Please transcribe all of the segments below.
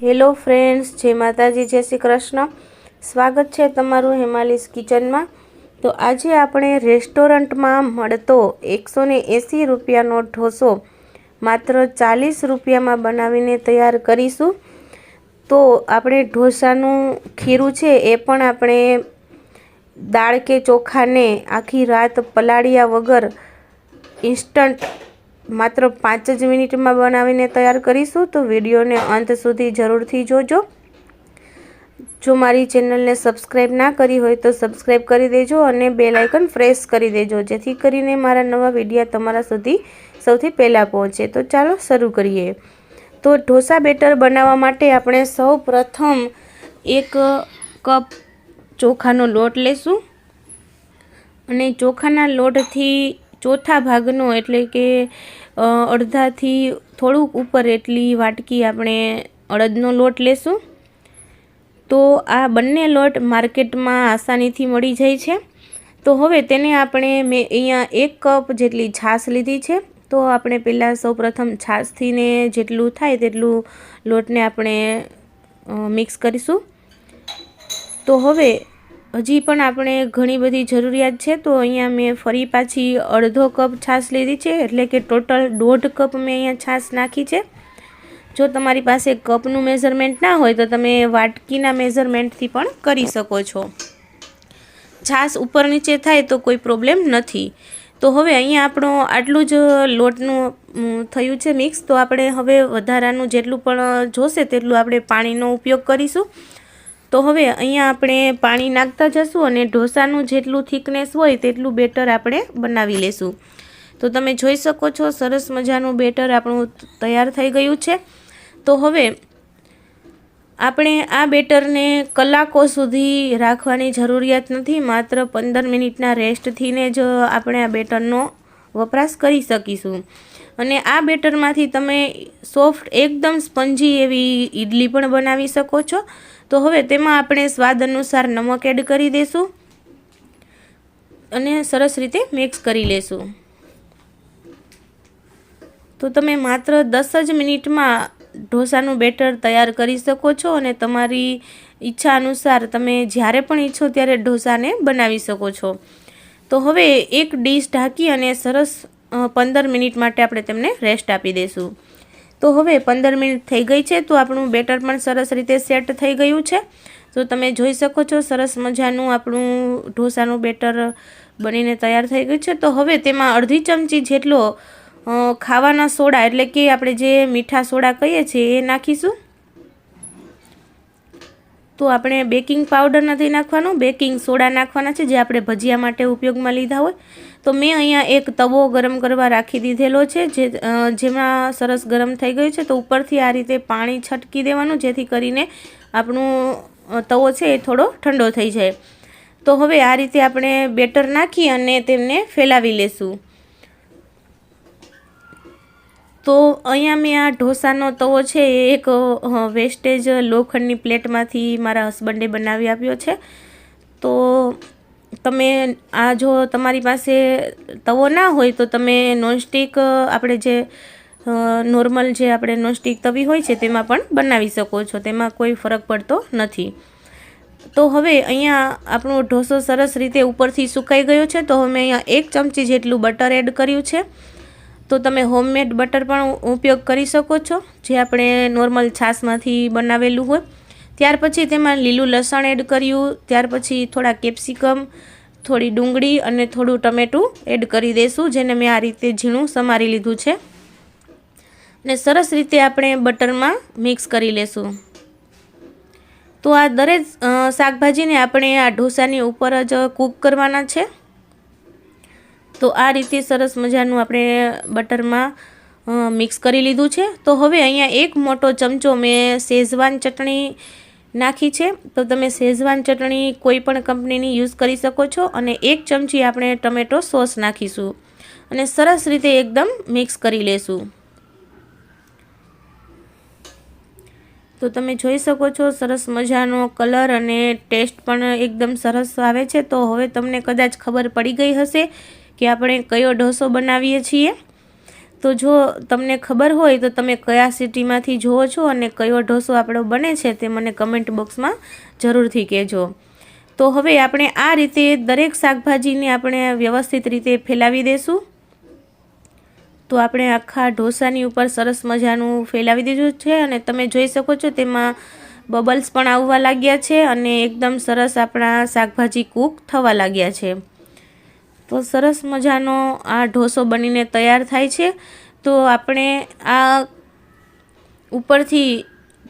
Hello friends, જય માતાજી, જય શ્રી કૃષ્ણ। સ્વાગત છે તમારું હેમાલીસ કિચનમાં। તો આજે આપણે રેસ્ટોરન્ટમાં મળતો 180 રૂપિયાનો ઢોસો માત્ર 40 રૂપિયામાં બનાવીને તૈયાર કરીશું। તો આપણે ઢોસાનું ખીરું છે એ પણ આપણે દાળ કે ચોખાને આખી રાત પલાળ્યા વગર ઇન્સ્ટન્ટ માત્ર 5 જ મિનિટમાં બનાવીને તૈયાર કરીશું। તો વિડીયોને અંત સુધી જરૂરથી જોજો। જો મારી ચેનલને સબસ્ક્રાઈબ ના કરી હોય તો સબસ્ક્રાઈબ કરી દેજો અને બેલ આઇકન પ્રેસ કરી દેજો, જેથી કરીને મારા નવા વિડીયો તમારા સુધી સૌથી પહેલાં પહોંચે। તો ચાલો શરૂ કરીએ। તો ઢોસા બેટર બનાવવા માટે આપણે સૌ પ્રથમ 1 કપ ચોખાનો લોટ લેશું અને ચોખાના લોટથી ચોથા ભાગનો એટલે કે અડધાથી થોડુંક ઉપર એટલી વાટકી આપણે અડદનો લોટ લેશું। તો આ બંને લોટ માર્કેટમાં આસાનીથી મળી જાય છે। તો હવે તેને આપણે મેં અહીંયા 1 કપ જેટલી છાશ લીધી છે। તો આપણે પહેલાં સૌપ્રથમ છાશથીને જેટલું થાય તેટલું લોટને આપણે મિક્સ કરીશું। તો હવે હજી પણ આપણે ઘણી બધી જરૂરિયાત છે। તો અહીંયા મેં ફરી પાછી અડધો કપ છાશ લીધી છે, એટલે કે ટોટલ 1.5 કપ મેં અહીંયા છાશ નાખી છે। જો તમારી પાસે કપનું મેઝરમેન્ટ ના હોય તો તમે વાટકીના મેઝરમેન્ટથી પણ કરી શકો છો। છાશ ઉપર નીચે થાય તો કોઈ પ્રોબ્લેમ નથી। તો હવે અહીંયા આપણો આટલું જ લોટનું થયું છે મિક્સ। તો આપણે હવે વધારાનું જેટલું પણ જોશે તેટલું આપણે પાણીનો ઉપયોગ કરીશું। તો હવે અહીંયા આપણે પાણી નાખતા જશું અને ઢોસાનું જેટલું થિકનેસ હોય તેટલું બેટર આપણે બનાવી લેશું। તો તમે જોઈ શકો છો સરસ મજાનું બેટર આપણું તૈયાર થઈ ગયું છે। તો હવે આપણે આ બેટરને કલાકો સુધી રાખવાની જરૂરિયાત નથી, માત્ર 15 મિનિટના રેસ્ટથીને જ આપણે આ બેટરનો વપરાશ કરી શકીશું। અને આ બેટરમાંથી તમે સોફ્ટ એકદમ સ્પંજી એવી ઈડલી પણ બનાવી શકો છો। તો હવે તેમાં આપણે સ્વાદ અનુસાર નમક એડ કરી દઈશું અને સરસ રીતે મિક્સ કરી લેશું। તો તમે માત્ર 10 જ મિનિટમાં ઢોસાનું બેટર તૈયાર કરી શકો છો અને તમારી ઈચ્છા અનુસાર તમે જ્યારે પણ ઈચ્છો ત્યારે ઢોસાને બનાવી શકો છો। તો હવે એક ડીશ ઢાંકી અને સરસ 15 મિનિટ માટે આપણે તેમને રેસ્ટ આપી દઈશું। તો હવે 15 મિનિટ થઈ ગઈ છે। તો આપણું બેટર પણ સરસ રીતે સેટ થઈ ગયું છે। તો તમે જોઈ શકો છો સરસ મજાનું આપણું ઢોસાનું બેટર બનીને તૈયાર થઈ ગયું છે। તો હવે તેમાં અડધી ચમચી જેટલો ખાવાના સોડા એટલે કે આપણે જે મીઠા સોડા કહીએ છીએ એ નાખીશું। તો આપણે બેકિંગ પાવડર નથી નાખવાનો, બેકિંગ સોડા નાખવાના છે, જે આપણે ભજીયા માટે ઉપયોગમાં લીધા હોય। તો મેં અહીંયા એક તવો ગરમ કરવા રાખી દીધેલો છે, જેમાં સરસ ગરમ થઈ ગયું છે। તો ઉપરથી આ રીતે પાણી છટકી દેવાનું, જેથી કરીને આપણું તવો છે એ થોડો ઠંડો થઈ જાય। તો હવે આ રીતે આપણે બેટર નાખી અને તેમને ફેલાવી લેશું। તો અહીંયા મેં આ ઢોસાનો તવો છે એ એક વેસ્ટેજ લોખંડની પ્લેટમાંથી મારા હસબન્ડે બનાવી આપ્યો છે। તો તમે આ જો તમારી પાસે તવો ના હોય તો તમે નોનસ્ટિક આપણે જે નોર્મલ જે આપણે નોનસ્ટિક તવી હોય છે તેમાં પણ બનાવી શકો છો, તેમાં કોઈ ફરક પડતો નથી। તો હવે અહીંયા આપણો ઢોસો સરસ રીતે ઉપરથી સુકાઈ ગયો છે। તો મેં અહીંયા 1 ચમચી જેટલું બટર એડ કર્યું છે। તો તમે હોમમેડ બટર પણ ઉપયોગ કરી શકો છો, જે આપણે નોર્મલ છાશમાંથી બનાવેલું હોય। ત્યાર પછી તેમાં લીલું લસણ એડ કર્યું, ત્યાર પછી થોડા કેપ્સિકમ, થોડી ડુંગળી અને થોડું ટમેટું એડ કરી દઈશું, જેને મેં આ રીતે ઝીણું સમારી લીધું છે અને સરસ રીતે આપણે બટરમાં મિક્સ કરી લેશું। તો આ દરેક શાકભાજીને આપણે આ ઢોસાની ઉપર જ કૂક કરવાના છે। તો આ રીતે સરસ મજાનું આપણે બટરમાં મિક્સ કરી લીધું છે। તો હવે અહીંયા 1 મોટો ચમચો મેં શેઝવાન ચટણી નાખી છે। તો તમે શેઝવાન ચટણી કોઈ પણ કંપનીની યુઝ કરી શકો છો અને 1 ચમચી આપણે ટમેટો સોસ નાખીશું અને સરસ રીતે એકદમ મિક્સ કરી લેશું। તો તમે જોઈ શકો છો સરસ મજાનો કલર અને ટેસ્ટ પણ એકદમ સરસ આવે છે। તો હવે તમને કદાચ ખબર પડી ગઈ હશે કે આપણે કયો ઢોસો બનાવીએ છીએ। તો જો તમને ખબર હોય તો તમે કયા સિટીમાંથી જુઓ છો અને કયો ઢોસો આપણો બને છે તે મને કમેન્ટ બોક્સમાં જરૂરથી કહેજો। તો હવે આપણે આ રીતે દરેક શાકભાજીને આપણે વ્યવસ્થિત રીતે ફેલાવી દઈશું। તો આપણે આખા ઢોસાની ઉપર સરસ મજાનું ફેલાવી દીધું છે અને તમે જોઈ શકો છો તેમાં બબલ્સ પણ આવવા લાગ્યા છે અને એકદમ સરસ આપણા શાકભાજી કૂક થવા લાગ્યા છે। તો સરસ મજાનો આ ઢોસો બનીને તૈયાર થાય છે। તો આપણે આ ઉપરથી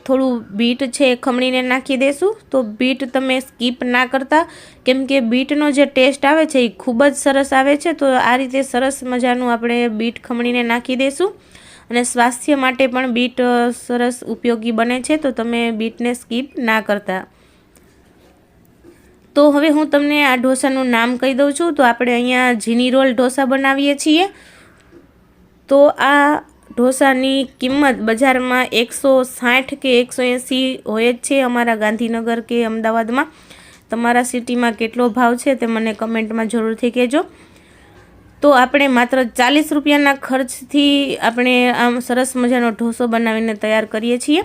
થોડું બીટ છે ખમણીને નાખી દેશું। તો બીટ તમે સ્કીપ ના કરતા, કેમ કે બીટનો જે ટેસ્ટ આવે છે એ ખૂબ જ સરસ આવે છે। તો આ રીતે સરસ મજાનું આપણે બીટ ખમણીને નાખી દેશું અને સ્વાસ્થ્ય માટે પણ બીટ સરસ ઉપયોગી બને છે। તો તમે બીટને સ્કીપ ના કરતા। તો હવે હું તમને આ ઢોસાનું નામ કહી દઉં છું। તો આપણે અહીંયા જીની રોલ ઢોસા બનાવીએ છીએ। તો આ ઢોસાની કિંમત બજારમાં 160 કે 180 હોય જ છે અમારા ગાંધીનગર કે અમદાવાદમાં। તમારા સિટીમાં કેટલો ભાવ છે તે મને કમેન્ટમાં જરૂરથી કહેજો। તો આપણે માત્ર 40 રૂપિયાના ખર્ચથી આપણે આમ સરસ મજાનો ઢોસો બનાવીને તૈયાર કરીએ છીએ।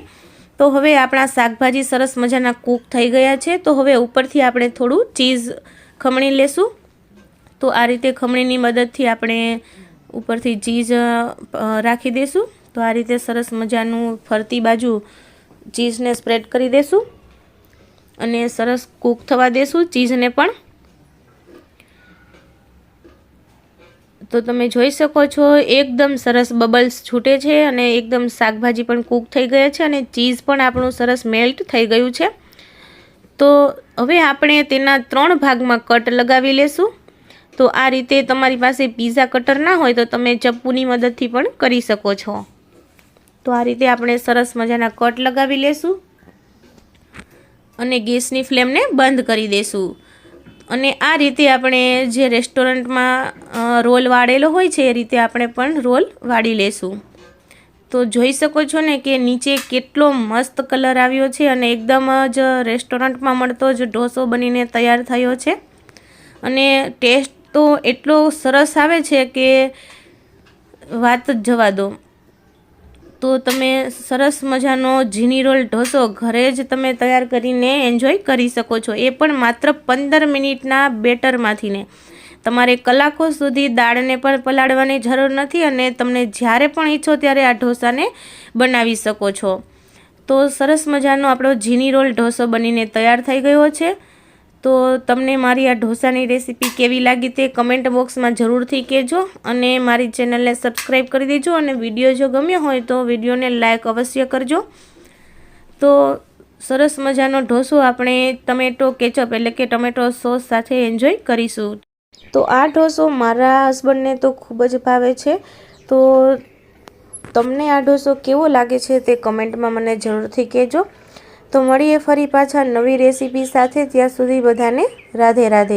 તો હવે આપણા શાકભાજી સરસ મજાના કૂક થઈ ગયા છે। તો હવે ઉપરથી આપણે થોડું ચીઝ ખમણી લેશું। તો આ રીતે ખમણીની મદદથી આપણે ઉપરથી ચીઝ રાખી દઈશું। તો આ રીતે સરસ મજાનું ફરતી બાજુ ચીઝને સ્પ્રેડ કરી દઈશું અને સરસ કૂક થવા દઈશું ચીઝને પણ। તો તમે જોઈ શકો છો એકદમ સરસ બબલ્સ છૂટે છે અને એકદમ શાકભાજી પણ કૂક થઈ ગયા છે અને ચીઝ પણ આપણું સરસ મેલ્ટ થઈ ગયું છે। તો હવે આપણે તેના 3 ભાગમાં કટ લગાવી લેશું। તો આ રીતે તમારી પાસે પીઝા કટર ના હોય તો તમે ચપ્પુની મદદથી પણ કરી શકો છો। તો આ રીતે આપણે સરસ મજાના કટ લગાવી લેશું અને ગેસની ફ્લેમને બંધ કરી દેશું। અને આ રીતે આપણે જે રેસ્ટોરન્ટમાં રોલ વાળેલો હોય છે એ રીતે આપણે પણ રોલ વાળી લેશું। તો જોઈ શકો છો ને કે નીચે કેટલો મસ્ત કલર આવ્યો છે અને એકદમ જ રેસ્ટોરન્ટમાં મળતો જ ઢોસો બનીને તૈયાર થયો છે અને ટેસ્ટ તો એટલો સરસ આવે છે કે વાત જ જવા દો। તો તમે સરસ મજાનો જીની રોલ ઢોસો ઘરે જ તમે તૈયાર કરીને એન્જોય કરી શકો છો, એ પણ માત્ર 15 મિનિટના બેટરમાંથીને। તમારે કલાકો સુધી દાળને પણ પલાળવાની જરૂર નથી અને તમને જ્યારે પણ ઈચ્છો ત્યારે આ ઢોસાને બનાવી શકો છો। તો સરસ મજાનો આપણો જીની રોલ ઢોસો બનીને તૈયાર થઈ ગયો છે। તો તમને મારી આ ઢોસાની રેસીપી કેવી લાગી તે કમેન્ટ બોક્સમાં જરૂરથી કહેજો અને મારી ચેનલને સબસ્ક્રાઈબ કરી દેજો અને વિડીયો જો ગમ્યો હોય તો વિડીયોને લાઈક અવશ્ય કરજો। તો સરસ મજાનો ઢોસો આપણે ટમેટો કેચઅપ એટલે કે ટમેટો સોસ સાથે એન્જોય કરીશું। તો આ ઢોસો મારા હસબન્ડને તો ખૂબ જ ભાવે છે। તો તમને આ ઢોસો કેવો લાગે છે તે કમેન્ટમાં મને જરૂરથી કહેજો। તો મળીએ ફરી પાછા નવી રેસીપી સાથે। ત્યાં સુધી બધાને રાધે રાધે।